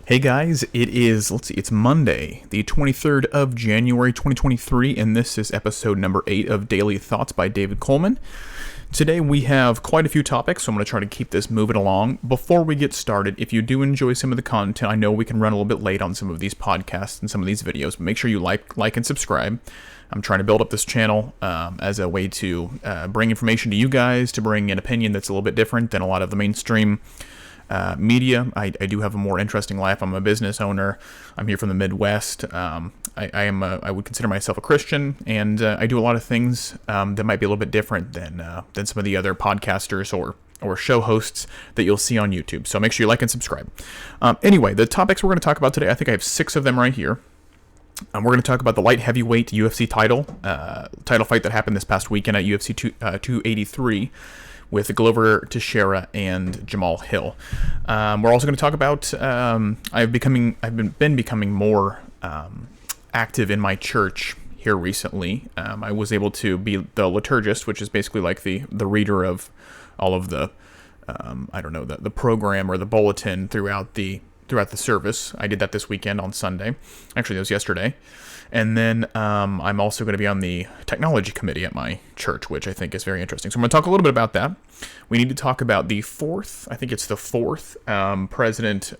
Hey guys, it's Monday, the 23rd of January 2023, and this is episode number 8 of Daily Thoughts by David Coleman. Today we have quite a few topics, so I'm going to try to keep this moving along. Before we get started, if you do enjoy some of the content, I know we can run a little bit late on some of these podcasts and some of these videos, but make sure you like and subscribe. I'm trying to build up this channel as a way to bring information to you guys, to bring an opinion that's a little bit different than a lot of the mainstream media. I do have a more interesting life. I'm a business owner. I'm here from the Midwest. I would consider myself a Christian, and I do a lot of things that might be a little bit different than some of the other podcasters or show hosts that you'll see on YouTube. So make sure you like and subscribe. Anyway, the topics we're going to talk about today, I think I have 6 of them right here. We're going to talk about the light heavyweight UFC title fight that happened this past weekend at UFC 283. With Glover Teixeira and Jamal Hill. We're also going to talk about I've been becoming more active in my church here recently. I was able to be the liturgist, which is basically like the reader of all of the the program or the bulletin throughout the service. I did that this weekend on Sunday. Actually, it was yesterday. And then I'm also going to be on the technology committee at my church, which I think is very interesting. So I'm going to talk a little bit about that. We need to talk about the fourth President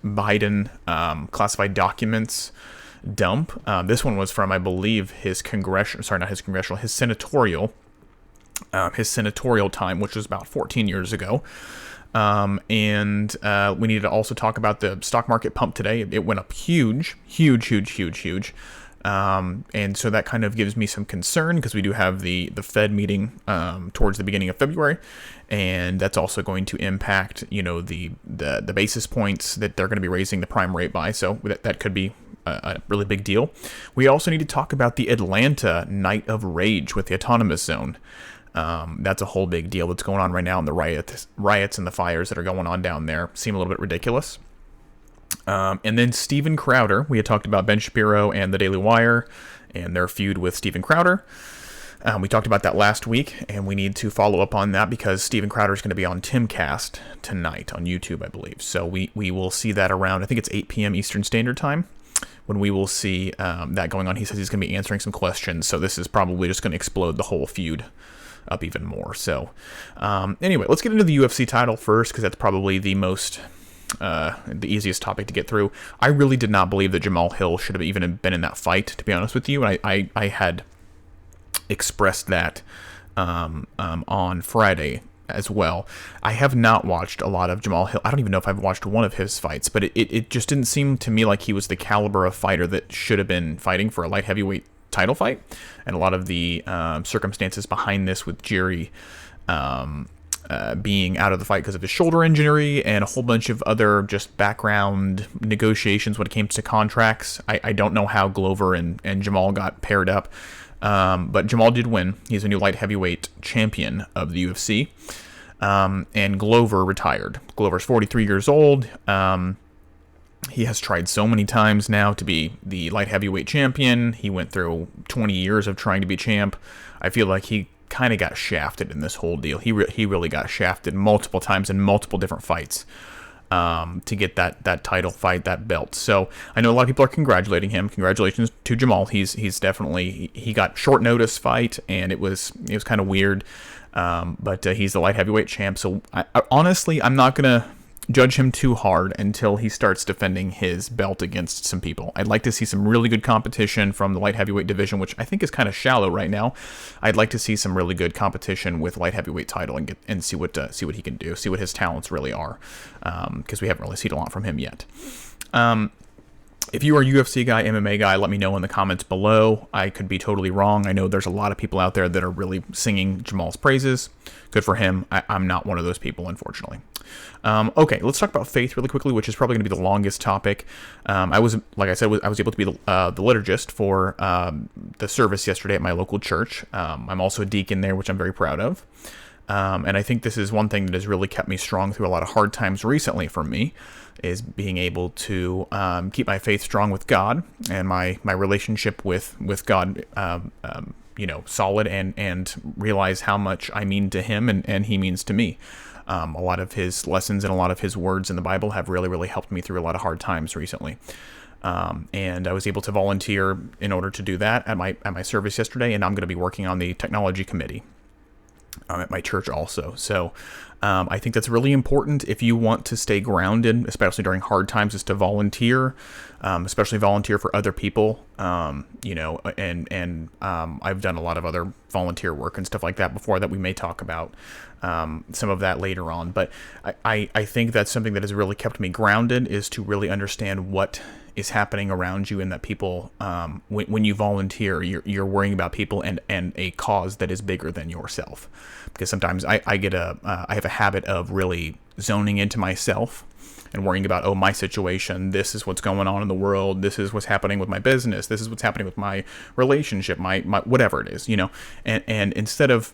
Biden classified documents dump. This one was from, I believe, his senatorial time, which was about 14 years ago. And we need to also talk about the stock market pump today. It went up huge. And so that kind of gives me some concern because we do have the Fed meeting towards the beginning of February, and that's also going to impact the basis points that they're going to be raising the prime rate by. So that could be a really big deal. We also need to talk about the Atlanta Night of Rage with the autonomous zone. That's a whole big deal that's going on right now, and the riots and the fires that are going on down there seem a little bit ridiculous. And then Steven Crowder. We had talked about Ben Shapiro and the Daily Wire and their feud with Steven Crowder. We talked about that last week, and we need to follow up on that because Steven Crowder is going to be on Timcast tonight on YouTube, I believe. So we will see that around, I think it's 8 p.m. Eastern Standard Time, when we will see that going on. He says he's going to be answering some questions, so this is probably just going to explode the whole feud up even more. So anyway, let's get into the UFC title first, because that's probably the easiest topic to get through. I really did not believe that Jamal Hill should have even been in that fight, to be honest with you. I had expressed that on Friday as well. I have not watched a lot of Jamal Hill. I don't even know if I've watched one of his fights, but it just didn't seem to me like he was the caliber of fighter that should have been fighting for a light heavyweight title fight. And a lot of the circumstances behind this, with Jerry being out of the fight because of his shoulder injury and a whole bunch of other just background negotiations when it came to contracts. I don't know how Glover and Jamal got paired up, but Jamal did win. He's a new light heavyweight champion of the UFC, and Glover retired. Glover's 43 years old. He has tried so many times now to be the light heavyweight champion. He went through 20 years of trying to be champ. I feel like he kind of got shafted in this whole deal. He really got shafted multiple times in multiple different fights to get that title fight, that belt. So I know a lot of people are congratulating him. Congratulations to Jamal. He's definitely, he got short notice fight, and it was kind of weird. But he's the light heavyweight champ. So honestly, I'm not gonna judge him too hard until he starts defending his belt against some people. I'd like to see some really good competition from the light heavyweight division, which I think is kind of shallow right now. I'd like to see some really good competition with light heavyweight title and see what he can do, see what his talents really are, because we haven't really seen a lot from him yet. If you are a UFC guy, MMA guy, let me know in the comments below. I could be totally wrong. I know there's a lot of people out there that are really singing Jamal's praises. Good for him. I'm not one of those people, unfortunately. Okay, let's talk about faith really quickly, which is probably going to be the longest topic. I was able to be the liturgist for the service yesterday at my local church. I'm also a deacon there, which I'm very proud of. And I think this is one thing that has really kept me strong through a lot of hard times recently for me, is being able to keep my faith strong with God and my relationship with God, solid, and realize how much I mean to Him and He means to me. A lot of his lessons and a lot of his words in the Bible have really, really helped me through a lot of hard times recently. And I was able to volunteer in order to do that at my service yesterday, and I'm going to be working on the technology committee at my church also. So I think that's really important if you want to stay grounded, especially during hard times, is to volunteer, especially volunteer for other people. And I've done a lot of other volunteer work and stuff like that before that we may talk about some of that later on. But I think that's something that has really kept me grounded, is to really understand what is happening around you, and that people, when you volunteer, you're worrying about people and a cause that is bigger than yourself. Because sometimes I have a habit of really zoning into myself and worrying about, my situation, this is what's going on in the world, this is what's happening with my business, this is what's happening with my relationship, my whatever it is, and instead of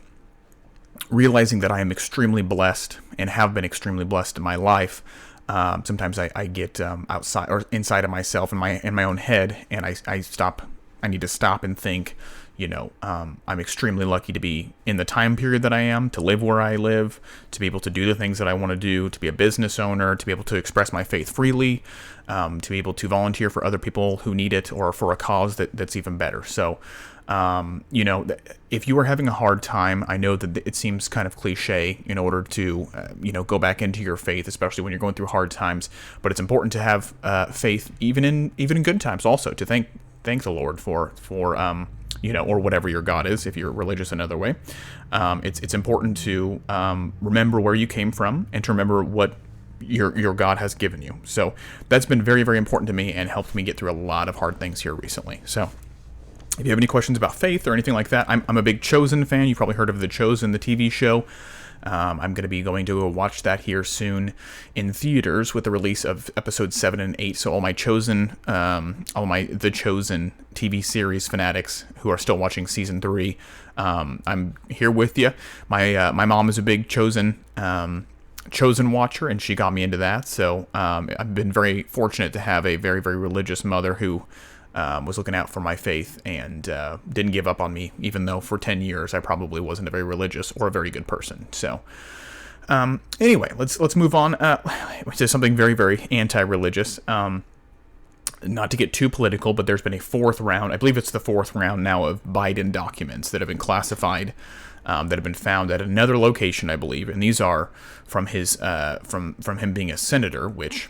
realizing that I am extremely blessed and have been extremely blessed in my life, sometimes I get outside or inside of myself in my own head, and I need to stop and think, I'm extremely lucky to be in the time period that I am, to live where I live, to be able to do the things that I want to do, to be a business owner, to be able to express my faith freely, to be able to volunteer for other people who need it, or for a cause that's even better. So, if you are having a hard time, I know that it seems kind of cliche in order to, go back into your faith, especially when you're going through hard times. But it's important to have faith even in good times, also to thank the Lord for or whatever your God is, if you're religious another way. It's important to remember where you came from, and to remember what your God has given you. So that's been very, very important to me, and helped me get through a lot of hard things here recently. So if you have any questions about faith or anything like that, I'm a big Chosen fan. You've probably heard of The Chosen, the TV show. I'm going to be going to go watch that here soon in theaters with the release of episodes 7 and 8. So all my The Chosen TV series fanatics who are still watching season 3, I'm here with you. My mom is a big Chosen watcher, and she got me into that. So I've been very fortunate to have a very, very religious mother who was looking out for my faith, and didn't give up on me, even though for 10 years I probably wasn't a very religious or a very good person. So anyway, let's move on to something very, very anti-religious. Not to get too political, but there's been a 4th round, I believe it's the 4th round now, of Biden documents that have been classified, that have been found at another location, I believe, and these are from his from him being a senator, which,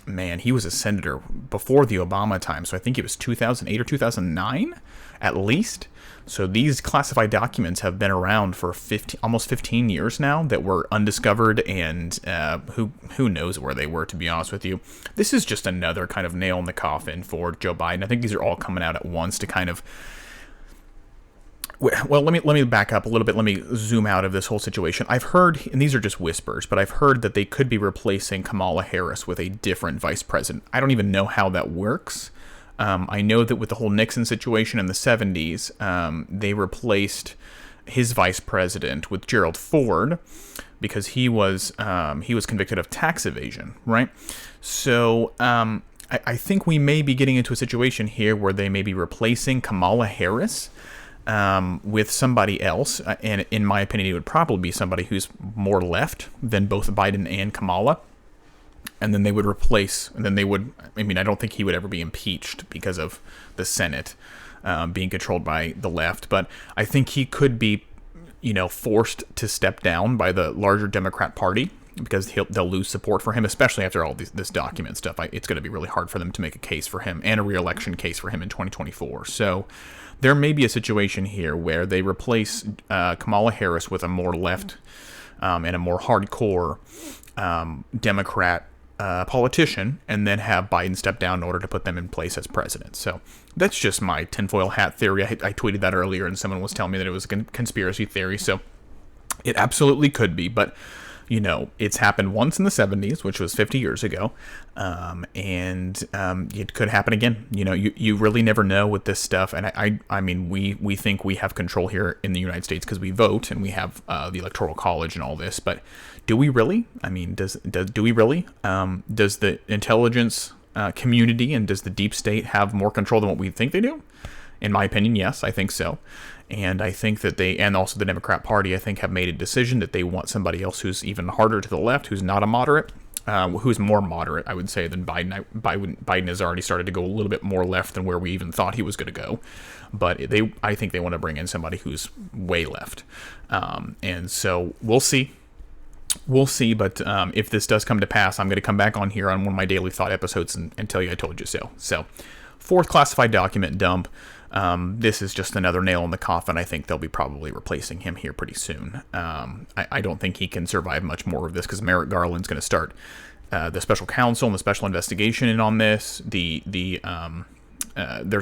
man, he was a senator before the Obama time, so I think it was 2008 or 2009, at least. So these classified documents have been around for almost 15 years now, that were undiscovered, and who knows where they were, to be honest with you. This is just another kind of nail in the coffin for Joe Biden. I think these are all coming out at once to kind of... Well, let me back up a little bit. Let me zoom out of this whole situation. I've heard, and these are just whispers, but I've heard that they could be replacing Kamala Harris with a different vice president. I don't even know how that works. I know that with the whole Nixon situation in the 70s, they replaced his vice president with Gerald Ford, because he was convicted of tax evasion, right? So I think we may be getting into a situation here where they may be replacing Kamala Harris with somebody else, and in my opinion, it would probably be somebody who's more left than both Biden and Kamala. And then they would I don't think he would ever be impeached because of the Senate being controlled by the left, but I think he could be, forced to step down by the larger Democrat Party, because they'll lose support for him, especially after all this document stuff. It's going to be really hard for them to make a case for him, and a re-election case for him in 2024. So there may be a situation here where they replace Kamala Harris with a more left and a more hardcore Democrat politician, and then have Biden step down in order to put them in place as president. So that's just my tinfoil hat theory. I tweeted that earlier, and someone was telling me that it was a conspiracy theory. So it absolutely could be, but it's happened once in the 70s, which was 50 years ago, and it could happen again. You really never know with this stuff, and I mean, we think we have control here in the United States because we vote, and we have the Electoral College and all this, but do we really? I mean, do we really? Does the intelligence community and does the deep state have more control than what we think they do? In my opinion, yes, I think so. And I think that and also the Democrat Party, I think, have made a decision that they want somebody else who's even harder to the left, who's not a moderate, who's more moderate, I would say, than Biden. Biden has already started to go a little bit more left than where we even thought he was going to go. But I think they want to bring in somebody who's way left. And so we'll see. We'll see, but if this does come to pass, I'm going to come back on here on one of my Daily Thought episodes and tell you I told you so. So, fourth classified document dump. This is just another nail in the coffin. I think they'll be probably replacing him here pretty soon. I don't think he can survive much more of this because Merrick Garland's going to start the special counsel and the special investigation in on this. There's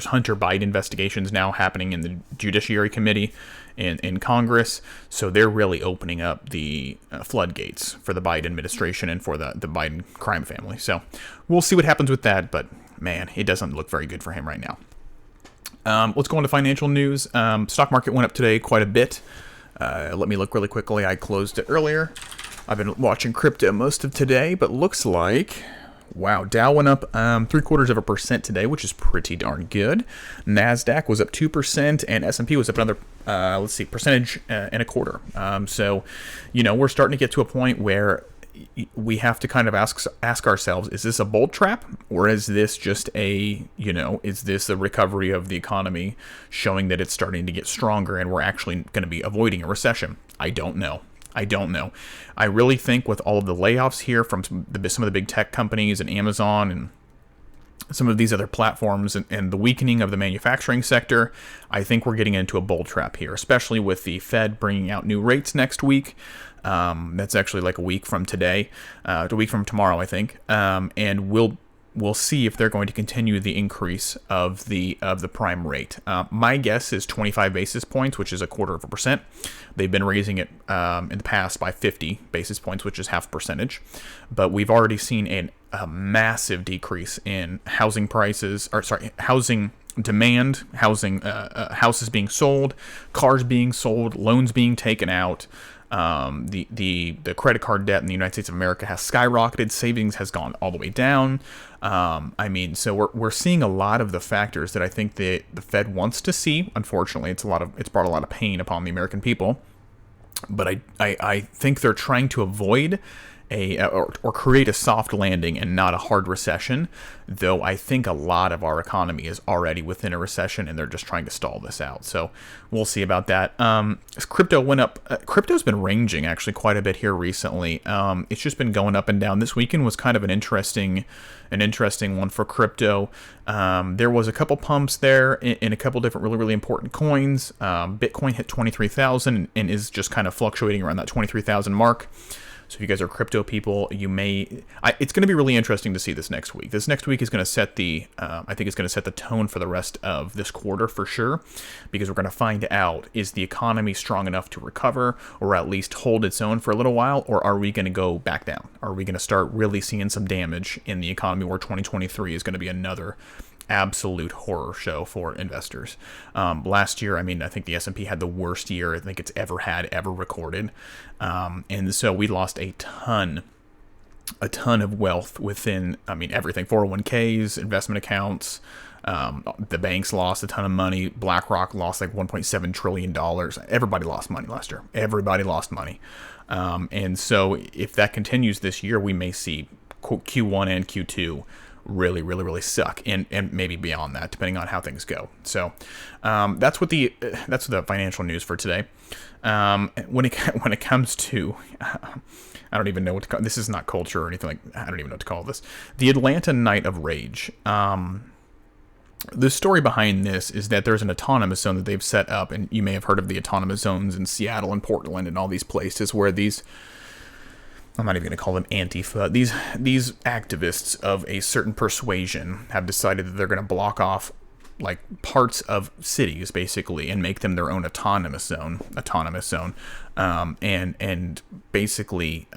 Hunter Biden investigations now happening in the Judiciary Committee in Congress, so they're really opening up the floodgates for the Biden administration and for the Biden crime family. So we'll see what happens with that, but man, it doesn't look very good for him right now. Let's go on to financial news. Stock market went up today quite a bit. Let me look really quickly. I closed it earlier. I've been watching crypto most of today, but looks like... Wow, Dow went up 0.75% today, which is pretty darn good. NASDAQ was up 2%, and S&P was up another, percentage and a quarter. So, we're starting to get to a point where we have to kind of ask ourselves, is this a bull trap? Or is this just is this a recovery of the economy showing that it's starting to get stronger and we're actually going to be avoiding a recession? I don't know. I really think with all of the layoffs here from some of the big tech companies and Amazon and some of these other platforms and the weakening of the manufacturing sector, I think we're getting into a bull trap here, especially with the Fed bringing out new rates next week. That's actually like a week from today, a week from tomorrow, I think. And we'll see if they're going to continue the increase of the prime rate. My guess is 25 basis points, which is 0.25%. They've been raising it in the past by 50 basis points, which is half percentage. But we've already seen a massive decrease in housing demand, houses being sold, cars being sold, loans being taken out. The credit card debt in the United States of America has skyrocketed. Savings has gone all the way down. So we're seeing a lot of the factors that I think the Fed wants to see. Unfortunately, it's brought a lot of pain upon the American people. But I think they're trying to avoid or create a soft landing and not a hard recession, though I think a lot of our economy is already within a recession and they're just trying to stall this out. So we'll see about that. Crypto went up. Crypto's been ranging actually quite a bit here recently. It's just been going up and down. This weekend was kind of an interesting one for crypto. There was a couple pumps there in a couple different really, really important coins. Bitcoin hit 23,000 and is just kind of fluctuating around that 23,000 mark. So if you guys are crypto people, it's going to be really interesting to see this next week. This next week is going to set I think it's going to set the tone for the rest of this quarter for sure, because we're going to find out, is the economy strong enough to recover or at least hold its own for a little while, or are we going to go back down? Are we going to start really seeing some damage in the economy where 2023 is going to be another absolute horror show for investors? Last year, I think the S&P had the worst year I think it's ever recorded. And so we lost a ton of wealth within, everything, 401ks, investment accounts. The banks lost a ton of money. BlackRock lost like $1.7 trillion. Everybody lost money last year. Everybody lost money. And so if that continues this year, we may see Q1 and Q2 really, really, really suck, and maybe beyond that, depending on how things go. So that's the financial news for today. When it comes to, I don't even know what to call this. Is not culture or anything like. I don't even know what to call this. The Atlanta Night of Rage. The story behind this is that there's an autonomous zone that they've set up, and you may have heard of the autonomous zones in Seattle and Portland and all these places where these, I'm not even going to call them Antifa, these activists of a certain persuasion have decided that they're going to block off like parts of cities basically and make them their own autonomous zone, and basically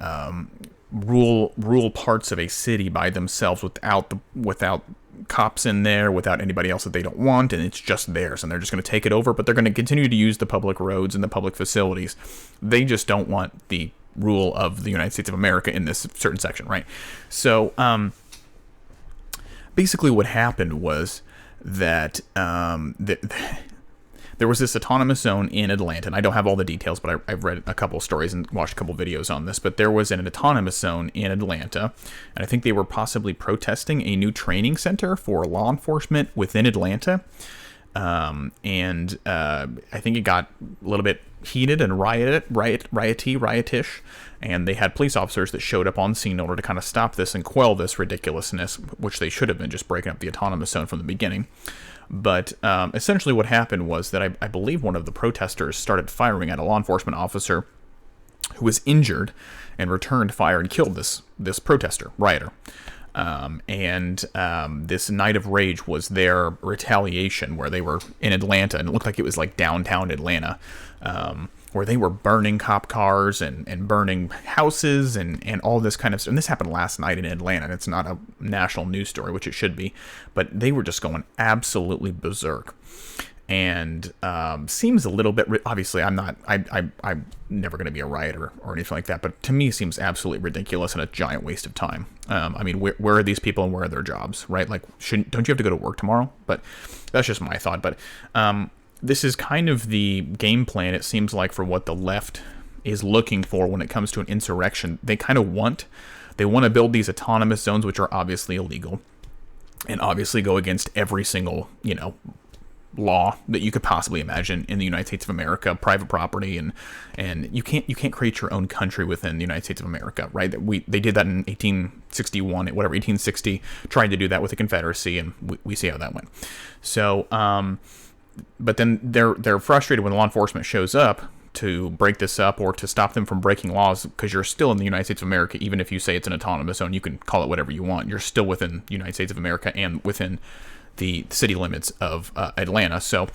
rule parts of a city by themselves without cops in there, without anybody else that they don't want, and it's just theirs, and they're just going to take it over, but they're going to continue to use the public roads and the public facilities. They just don't want the rule of the United States of America in this certain section, right? So basically what happened was that there was this autonomous zone in Atlanta, and I don't have all the details, but I've read a couple stories and watched a couple videos on this, but there was an autonomous zone in Atlanta, and I think they were possibly protesting a new training center for law enforcement within Atlanta. I think it got a little bit heated and riotish, and they had police officers that showed up on scene in order to kind of stop this and quell this ridiculousness, which they should have been just breaking up the autonomous zone from the beginning. But essentially what happened was that I believe one of the protesters started firing at a law enforcement officer who was injured and returned fire and killed this rioter. This Night of Rage was their retaliation, where they were in Atlanta, and it looked like it was like downtown Atlanta, where they were burning cop cars and burning houses and all this kind of stuff. And this happened last night in Atlanta, and it's not a national news story, which it should be, but they were just going absolutely berserk. And seems a little bit, obviously I'm never going to be a rioter or anything like that, but to me seems absolutely ridiculous and a giant waste of time. I mean, where are these people and where are their jobs, right? Like, don't you have to go to work tomorrow? But that's just my thought. But this is kind of the game plan, it seems like, for what the left is looking for when it comes to an insurrection. They want to build these autonomous zones, which are obviously illegal, and obviously go against every single, law that you could possibly imagine in the United States of America, private property, and you can't create your own country within the United States of America, right? They did that in 1860, tried to do that with the Confederacy, and we see how that went. So, but then they're frustrated when law enforcement shows up to break this up or to stop them from breaking laws, because you're still in the United States of America. Even if you say it's an autonomous zone, you can call it whatever you want. You're still within the United States of America and within the city limits of Atlanta. So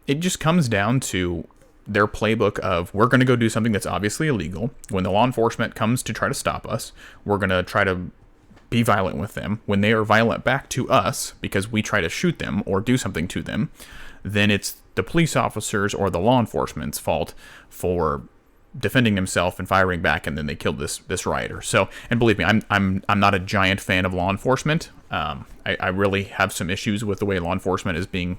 it just comes down to their playbook of, we're going to go do something that's obviously illegal. When the law enforcement comes to try to stop us, we're going to try to be violent with them. When they are violent back to us because we try to shoot them or do something to them, then it's the police officers or the law enforcement's fault for defending himself and firing back, and then they killed this rioter. So, and believe me, I'm not a giant fan of law enforcement. I really have some issues with the way law enforcement is being,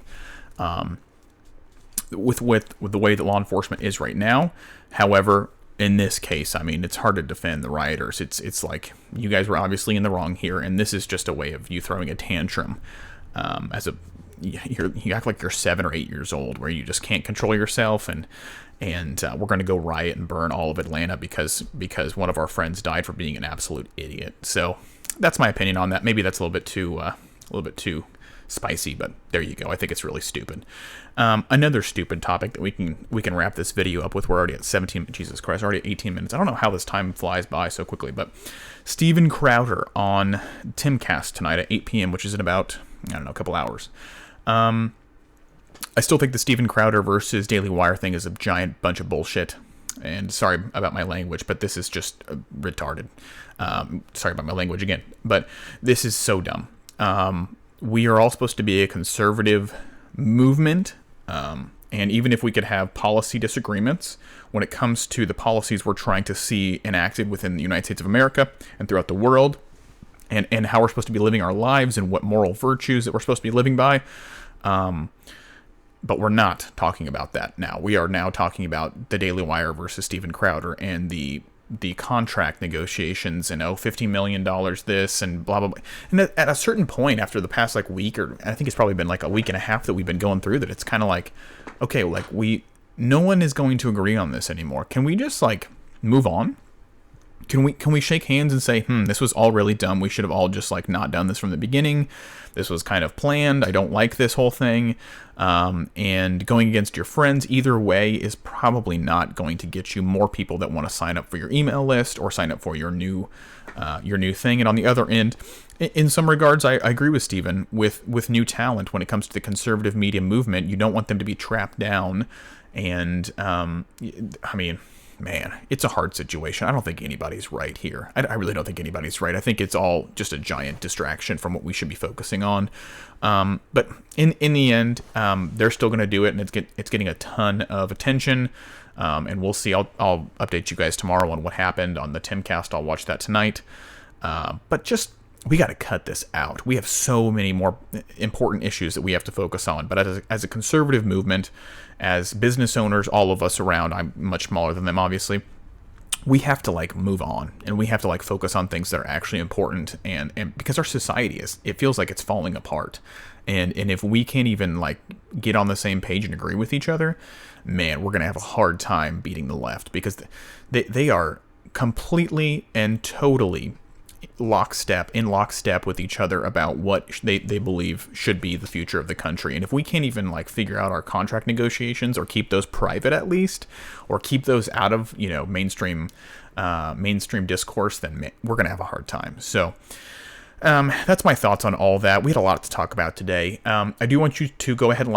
with the way that law enforcement is right now. However, in this case, I mean, it's hard to defend the rioters. It's like, you guys were obviously in the wrong here, and this is just a way of you throwing a tantrum, you act like you're 7 or 8 years old, where you just can't control yourself, and we're going to go riot and burn all of Atlanta because one of our friends died for being an absolute idiot. So that's my opinion on that. Maybe that's a little bit too spicy, but there you go. I think it's really stupid. Another stupid topic that we can wrap this video up with. We're already at 17. Jesus Christ, already at 18 minutes. I don't know how this time flies by so quickly, but Steven Crowder on Timcast tonight at 8 p.m., which is in about, a couple hours. I still think the Steven Crowder versus Daily Wire thing is a giant bunch of bullshit. And sorry about my language, but this is just retarded. Sorry about my language again, but this is so dumb. We are all supposed to be a conservative movement, and even if we could have policy disagreements, when it comes to the policies we're trying to see enacted within the United States of America and throughout the world, and how we're supposed to be living our lives and what moral virtues that we're supposed to be living by, but we're not talking about that now. We are now talking about the Daily Wire versus Steven Crowder and the contract negotiations and $50 million this and blah, blah, blah. And at a certain point after the past week, or I think it's probably been a week and a half that we've been going through that, it's kind of like, okay, no one is going to agree on this anymore. Can we just move on? Can we shake hands and say, this was all really dumb. We should have all just not done this from the beginning. This was kind of planned. I don't like this whole thing. And going against your friends either way is probably not going to get you more people that want to sign up for your email list or sign up for your new thing. And on the other end, in some regards, I agree with Steven with new talent when it comes to the conservative media movement. You don't want them to be trapped down. And I mean, man, it's a hard situation. I don't think anybody's right here. I really don't think anybody's right. I think it's all just a giant distraction from what we should be focusing on. But in the end, they're still going to do it, and it's getting a ton of attention. And we'll see. I'll update you guys tomorrow on what happened on the Timcast. I'll watch that tonight. But just we got to cut this out. We have so many more important issues that we have to focus on. But as a conservative movement, as business owners, all of us around, I'm much smaller than them, obviously, we have to like move on, and we have to like focus on things that are actually important, and because our society it feels like it's falling apart. And if we can't even like get on the same page and agree with each other, man, we're going to have a hard time beating the left, because they are completely and totally in lockstep with each other about what they believe should be the future of the country. And if we can't even like figure out our contract negotiations, or keep those private at least, or keep those out of, you know, mainstream discourse, then we're gonna have a hard time. So that's my thoughts on all that. We had a lot to talk about today. I do want you to go ahead and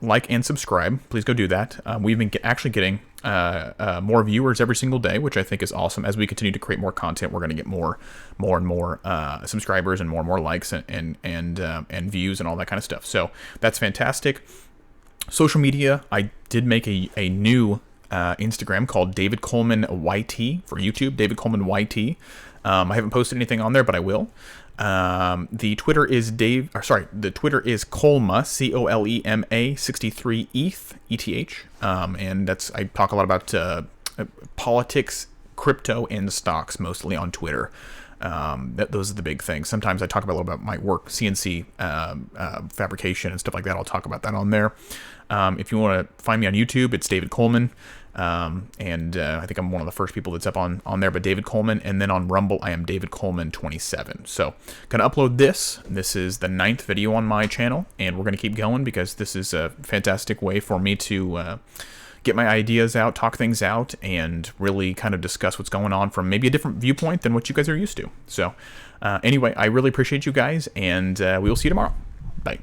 like and subscribe. Please go do that. We've been actually getting more viewers every single day, which I think is awesome. As we continue to create more content, we're going to get more and more subscribers, and more likes and views and all that kind of stuff. So that's fantastic. Social media, I did make a new Instagram called David Coleman YT for YouTube. David Coleman YT. I haven't posted anything on there, but I will. The Twitter is Colma, Colema 63 ETH. And I talk a lot about politics, crypto, and stocks, mostly on Twitter. Those are the big things. Sometimes I talk a little about my work, CNC fabrication and stuff like that. I'll talk about that on there. If you want to find me on YouTube, it's David Coleman. I think I'm one of the first people that's up on there, but David Coleman. And then on Rumble, I am David Coleman 27. So gonna upload this. This is the 9th video on my channel, and we're gonna keep going, because this is a fantastic way for me to get my ideas out, talk things out, and really kind of discuss what's going on from maybe a different viewpoint than what you guys are used to. So anyway, I really appreciate you guys, and we will see you tomorrow. Bye.